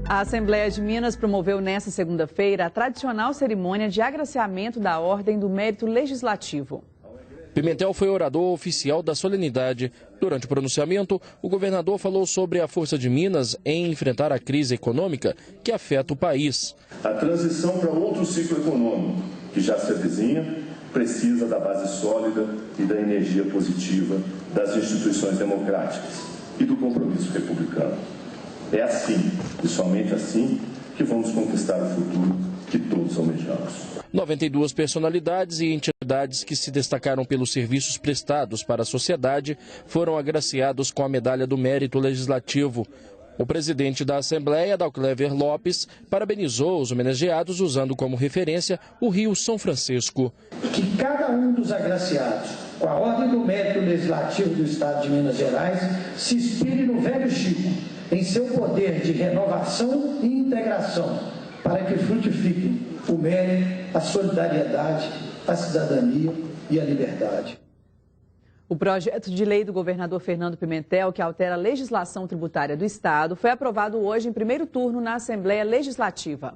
A Assembleia de Minas promoveu nesta segunda-feira a tradicional cerimônia de agraciamento da Ordem do Mérito Legislativo. Pimentel foi orador oficial da solenidade. Durante o pronunciamento, o governador falou sobre a força de Minas em enfrentar a crise econômica que afeta o país. A transição para outro ciclo econômico, que já se avizinha, precisa da base sólida e da energia positiva das instituições democráticas e do compromisso republicano. É assim, e somente assim, que vamos conquistar o futuro que todos almejamos. 92 personalidades e entidades que se destacaram pelos serviços prestados para a sociedade foram agraciados com a Medalha do Mérito Legislativo. O presidente da Assembleia, Dalclever Lopes, parabenizou os homenageados usando como referência o Rio São Francisco. Que cada um dos agraciados com a Ordem do Mérito Legislativo do Estado de Minas Gerais se inspire no velho Chico, em seu poder de renovação e integração, para que frutifiquem o mérito, a solidariedade, a cidadania e a liberdade. O projeto de lei do governador Fernando Pimentel, que altera a legislação tributária do Estado, foi aprovado hoje em primeiro turno na Assembleia Legislativa.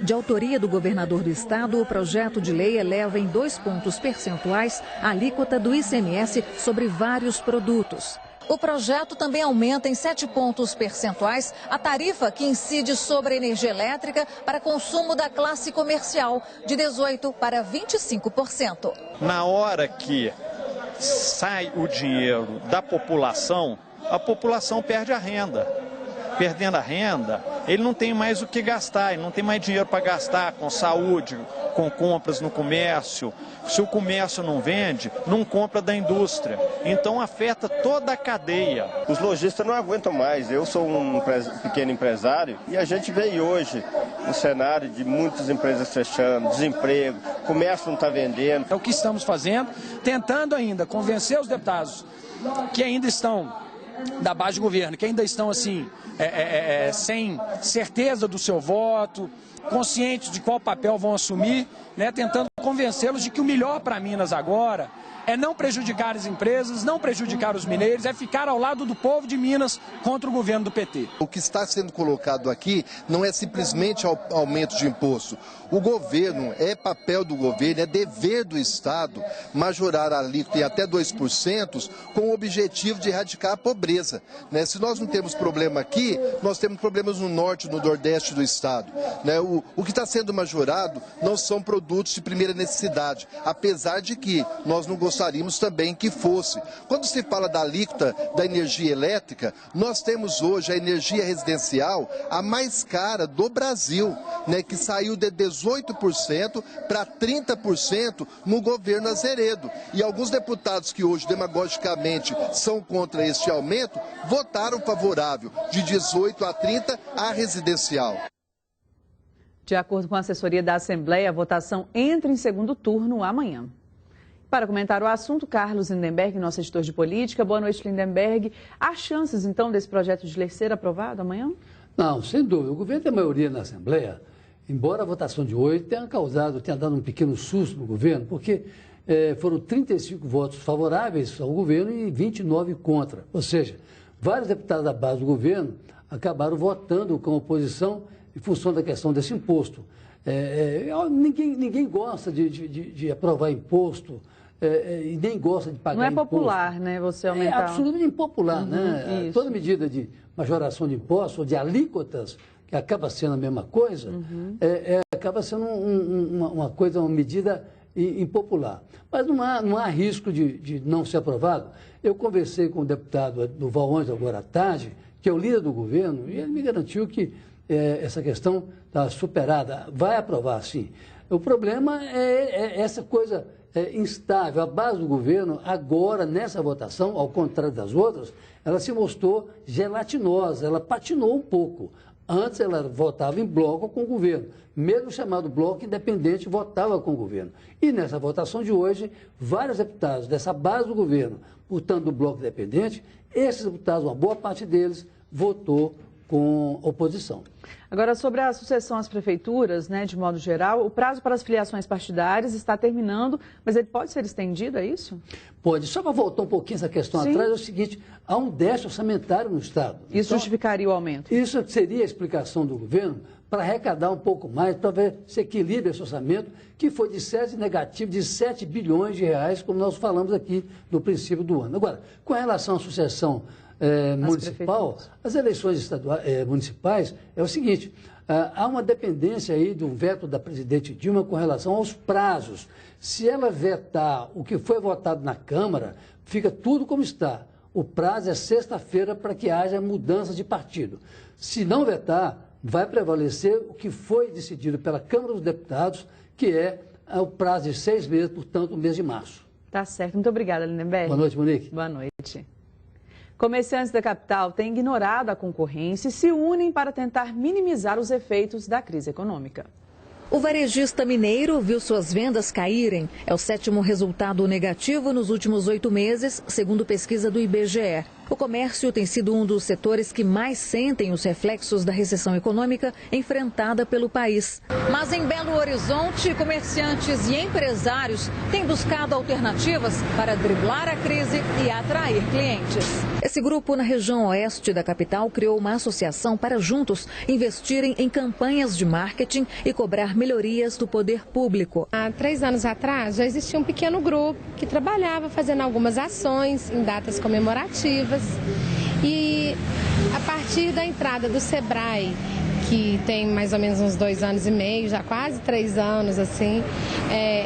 De autoria do governador do Estado, o projeto de lei eleva em 2 pontos percentuais a alíquota do ICMS sobre vários produtos. O projeto também aumenta em 7 pontos percentuais a tarifa que incide sobre a energia elétrica para consumo da classe comercial, de 18% para 25%. Na hora que sai o dinheiro da população, a população perde a renda. Perdendo a renda, ele não tem mais o que gastar, ele não tem mais dinheiro para gastar com saúde, com compras no comércio. Se o comércio não vende, não compra da indústria. Então afeta toda a cadeia. Os lojistas não aguentam mais. Eu sou um pequeno empresário e a gente vê hoje um cenário de muitas empresas fechando, desemprego, comércio não está vendendo. É o que estamos fazendo, tentando ainda convencer os deputados que ainda estão da base de governo, que ainda estão assim, sem certeza do seu voto, conscientes de qual papel vão assumir, né, tentando convencê-los de que o melhor para Minas agora é não prejudicar as empresas, não prejudicar os mineiros, é ficar ao lado do povo de Minas contra o governo do PT. O que está sendo colocado aqui não é simplesmente aumento de imposto. O governo, é papel do governo, é dever do Estado majorar a alíquota em até 2% com o objetivo de erradicar a pobreza. Né? Se nós não temos problema aqui, nós temos problemas no norte e no nordeste do Estado. Né? O que está sendo majorado não são produtos de primeira necessidade, apesar de que nós não gostaríamos também que fosse. Quando se fala da alíquota da energia elétrica, nós temos hoje a energia residencial a mais cara do Brasil, né, que saiu de 18% para 30% no governo Azeredo. E alguns deputados que hoje demagogicamente são contra este aumento, votaram favorável de 18% a 30% à residencial. De acordo com a assessoria da Assembleia, a votação entra em segundo turno amanhã. Para comentar o assunto, Carlos Lindenberg, nosso editor de política. Boa noite, Lindenberg. Há chances, então, desse projeto de lei ser aprovado amanhã? Não, sem dúvida. O governo tem maioria na Assembleia, embora a votação de hoje tenha dado um pequeno susto no governo, porque foram 35 votos favoráveis ao governo e 29 contra. Ou seja, vários deputados da base do governo acabaram votando com a oposição em função da questão desse imposto. Ninguém gosta de aprovar imposto. E nem gosta de pagar Não é imposto. Popular, né? Você aumentar. É absolutamente impopular, né? Isso. Toda medida de majoração de impostos ou de alíquotas, que acaba sendo a mesma coisa, acaba sendo uma medida impopular. Mas não há risco de não ser aprovado. Eu conversei com o deputado Duval Anjos agora à tarde, que é o líder do governo, e ele me garantiu que essa questão está superada. Vai aprovar, sim. O problema é essa coisa instável. A base do governo, agora, nessa votação, ao contrário das outras, ela se mostrou gelatinosa, ela patinou um pouco. Antes ela votava em bloco com o governo. Mesmo chamado bloco independente, votava com o governo. E nessa votação de hoje, vários deputados dessa base do governo, votando do bloco independente, esses deputados, uma boa parte deles, votou com oposição. Agora, sobre a sucessão às prefeituras, né, de modo geral, o prazo para as filiações partidárias está terminando, mas ele pode ser estendido, é isso? Pode. Só para voltar um pouquinho essa questão atrás, é o seguinte, há um déficit orçamentário no Estado. Isso então, justificaria o aumento? Isso seria a explicação do governo para arrecadar um pouco mais, para ver se equilibra esse orçamento, que foi de série negativo de 7 bilhões de reais, como nós falamos aqui no princípio do ano. Agora, com relação à sucessão municipal, as eleições municipais, é o seguinte, há uma dependência aí do veto da presidente Dilma com relação aos prazos. Se ela vetar o que foi votado na Câmara, fica tudo como está. O prazo é sexta-feira para que haja mudança de partido. Se não vetar, vai prevalecer o que foi decidido pela Câmara dos Deputados, que é o prazo de 6 meses, portanto, o mês de março. Tá certo. Muito obrigada, Lindenberg. Boa noite, Monique. Boa noite. Comerciantes da capital têm ignorado a concorrência e se unem para tentar minimizar os efeitos da crise econômica. O varejista mineiro viu suas vendas caírem. É o 7º resultado negativo nos últimos 8 meses, segundo pesquisa do IBGE. O comércio tem sido um dos setores que mais sentem os reflexos da recessão econômica enfrentada pelo país. Mas em Belo Horizonte, comerciantes e empresários têm buscado alternativas para driblar a crise e atrair clientes. Esse grupo na região oeste da capital criou uma associação para juntos investirem em campanhas de marketing e cobrar melhorias do poder público. Há 3 anos atrás já existia um pequeno grupo que trabalhava fazendo algumas ações em datas comemorativas. E a partir da entrada do Sebrae, que tem mais ou menos uns 2 anos e meio, já quase 3 anos, assim,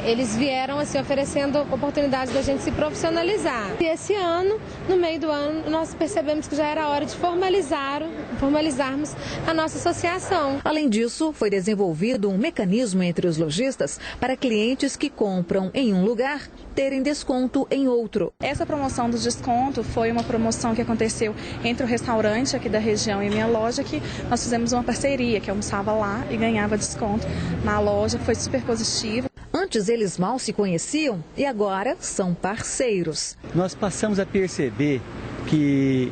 eles vieram assim, oferecendo oportunidades da gente se profissionalizar. E esse ano, no meio do ano, nós percebemos que já era hora de formalizarmos a nossa associação. Além disso, foi desenvolvido um mecanismo entre os lojistas para clientes que compram em um lugar terem desconto em outro. Essa promoção do desconto foi uma promoção que aconteceu entre o restaurante aqui da região e minha loja, que nós fizemos uma parceria, que almoçava lá e ganhava desconto na loja, que foi super positivo. Antes eles mal se conheciam e agora são parceiros. Nós passamos a perceber que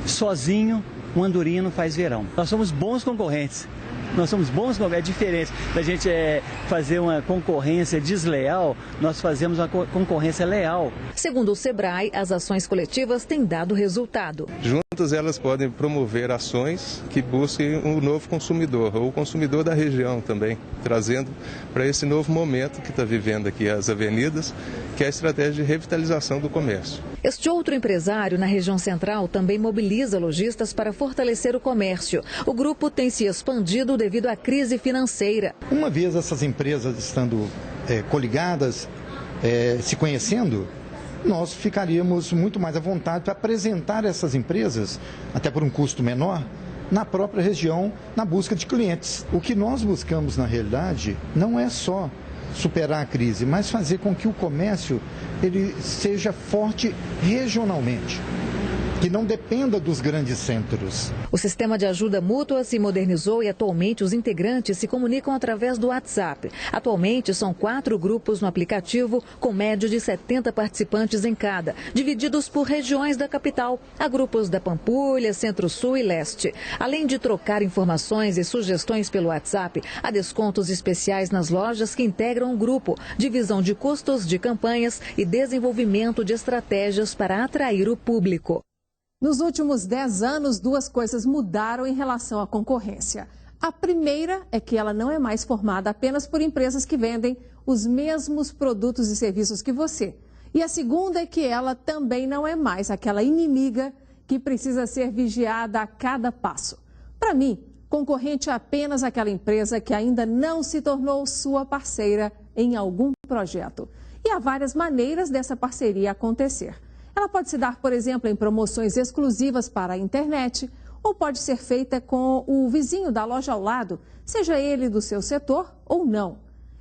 sozinho o andorinha não faz verão. Nós somos bons concorrentes. É diferente da gente fazer uma concorrência desleal, nós fazemos uma concorrência leal. Segundo o Sebrae, as ações coletivas têm dado resultado. Juntas elas podem promover ações que busquem um novo consumidor, ou o consumidor da região também, trazendo para esse novo momento que está vivendo aqui as avenidas, que é a estratégia de revitalização do comércio. Este outro empresário na região central também mobiliza lojistas para fortalecer o comércio. O grupo tem se expandido devido à crise financeira. Uma vez essas empresas estando coligadas, se conhecendo, nós ficaríamos muito mais à vontade para apresentar essas empresas, até por um custo menor, na própria região, na busca de clientes. O que nós buscamos, na realidade, não é só superar a crise, mas fazer com que o comércio ele seja forte regionalmente, que não dependa dos grandes centros. O sistema de ajuda mútua se modernizou e atualmente os integrantes se comunicam através do WhatsApp. Atualmente são 4 grupos no aplicativo, com média de 70 participantes em cada, divididos por regiões da capital. Há grupos da Pampulha, Centro-Sul e Leste. Além de trocar informações e sugestões pelo WhatsApp, há descontos especiais nas lojas que integram o grupo, divisão de custos de campanhas e desenvolvimento de estratégias para atrair o público. Nos últimos 10 anos, 2 coisas mudaram em relação à concorrência. A primeira é que ela não é mais formada apenas por empresas que vendem os mesmos produtos e serviços que você. E a segunda é que ela também não é mais aquela inimiga que precisa ser vigiada a cada passo. Para mim, concorrente é apenas aquela empresa que ainda não se tornou sua parceira em algum projeto. E há várias maneiras dessa parceria acontecer. Ela pode se dar, por exemplo, em promoções exclusivas para a internet, ou pode ser feita com o vizinho da loja ao lado, seja ele do seu setor ou não.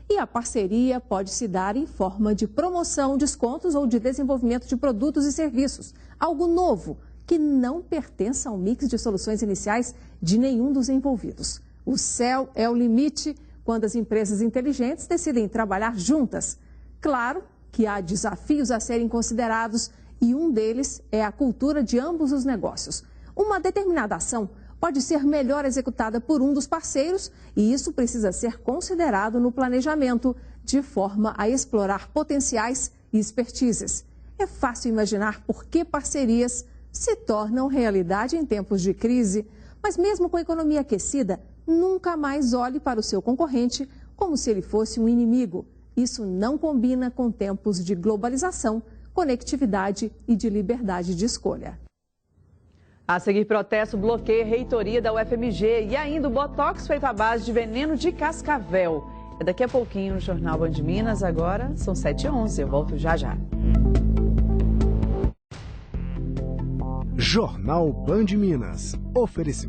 E a parceria pode se dar em forma de promoção, descontos ou de desenvolvimento de produtos e serviços. Algo novo, que não pertence ao mix de soluções iniciais de nenhum dos envolvidos. O céu é o limite quando as empresas inteligentes decidem trabalhar juntas. Claro que há desafios a serem considerados e um deles é a cultura de ambos os negócios. Uma determinada ação pode ser melhor executada por um dos parceiros e isso precisa ser considerado no planejamento, de forma a explorar potenciais e expertises. É fácil imaginar por que parcerias se tornam realidade em tempos de crise, mas mesmo com a economia aquecida, nunca mais olhe para o seu concorrente como se ele fosse um inimigo. Isso não combina com tempos de globalização, conectividade e de liberdade de escolha. A seguir, protesto bloqueia a reitoria da UFMG e ainda o botox feito à base de veneno de cascavel. É daqui a pouquinho no Jornal Band Minas, agora são 7h11, eu volto já já. Jornal Band Minas, oferecimento.